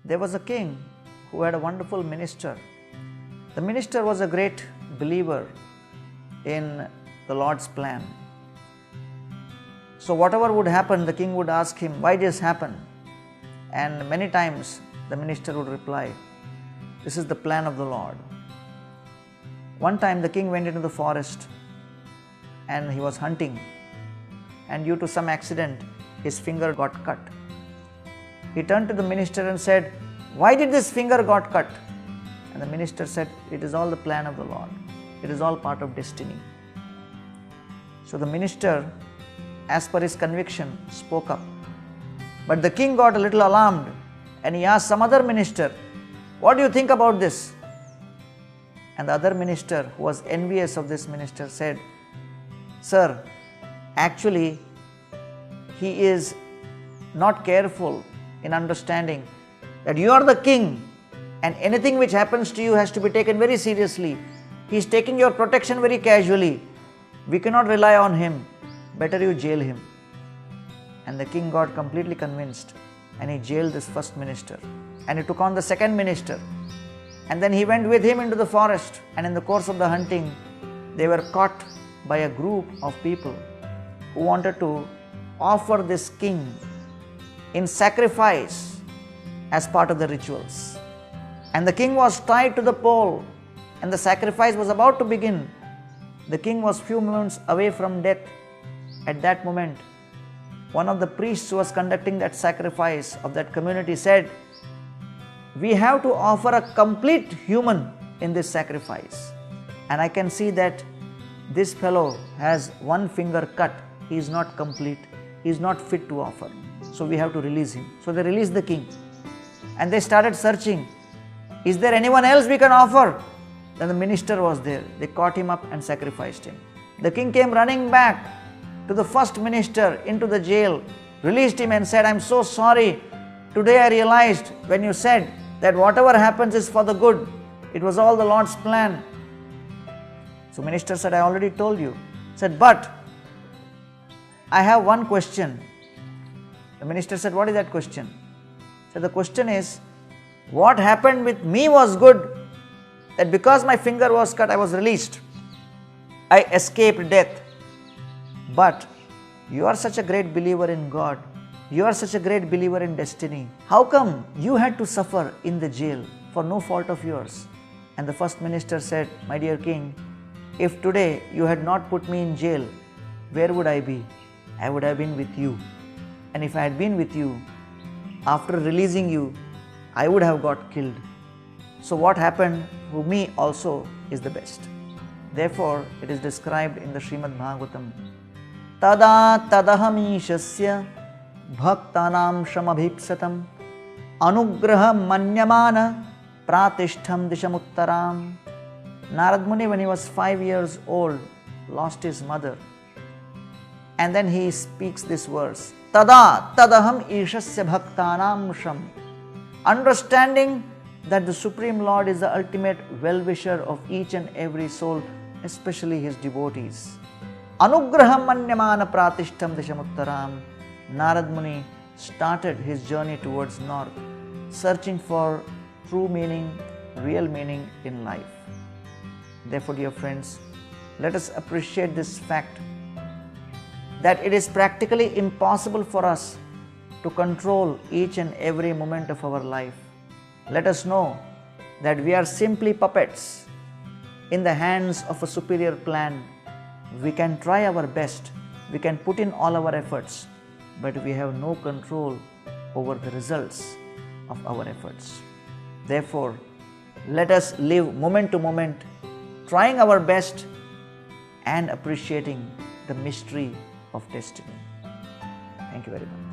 There was a king who had a wonderful minister. The minister was a great believer in the Lord's plan. So whatever would happen, the king would ask him, why this happened? And many times the minister would reply, this is the plan of the Lord. One time the king went into the forest and he was hunting, and due to some accident his finger got cut. He turned to the minister and said, why did this finger got cut? And the minister said, it is all the plan of the Lord. It is all part of destiny. So the minister, as per his conviction, spoke up. But the king got a little alarmed and he asked some other minister, what do you think about this? And the other minister, who was envious of this minister, said, sir, actually he is not careful in understanding that you are the king and anything which happens to you has to be taken very seriously. He is taking your protection very casually. We cannot rely on him. Better you jail him. And the king got completely convinced and he jailed this first minister. And he took on the second minister. And then he went with him into the forest, and in the course of the hunting, they were caught by a group of people who wanted to offer this king in sacrifice as part of the rituals. And the king was tied to the pole and the sacrifice was about to begin. The king was few moments away from death. At that moment, one of the priests who was conducting that sacrifice of that community said, we have to offer a complete human in this sacrifice. And I can see that this fellow has one finger cut. He is not complete. He is not fit to offer. So we have to release him. So they released the king. And they started searching. Is there anyone else we can offer? Then the minister was there. They caught him up and sacrificed him. The king came running back to the first minister into the jail, released him and said, I'm so sorry. Today I realized when you said that whatever happens is for the good. It was all the Lord's plan. So minister said, I already told you. Said, but I have one question. The minister said, what is that question? So the question is, what happened with me was good, that because my finger was cut, I was released. I escaped death. But you are such a great believer in God. You are such a great believer in destiny. How come you had to suffer in the jail for no fault of yours? And the first minister said, my dear king, if today you had not put me in jail, where would I be? I would have been with you. And if I had been with you, after releasing you, I would have got killed. So what happened to me also is the best. Therefore, it is described in the Srimad Bhagavatam, Tada tadahamishasya bhaktanam shamabhipsatam anugraha manyamana pratishtham dishamuttaram. Narad Muni, when he was 5 years old, lost his mother. And then he speaks this verse, Tada tadaham ishasya bhaktanam sham. Understanding that the Supreme Lord is the ultimate well-wisher of each and every soul, especially his devotees. Anugraham manyamana pratishtham dishamuttaram. Narad Muni started his journey towards north, searching for true meaning, real meaning in life. Therefore, dear friends, let us appreciate this fact that it is practically impossible for us to control each and every moment of our life. Let us know that we are simply puppets in the hands of a superior plan. We can try our best, we can put in all our efforts, but we have no control over the results of our efforts. Therefore, let us live moment to moment, trying our best and appreciating the mystery of destiny. Thank you very much.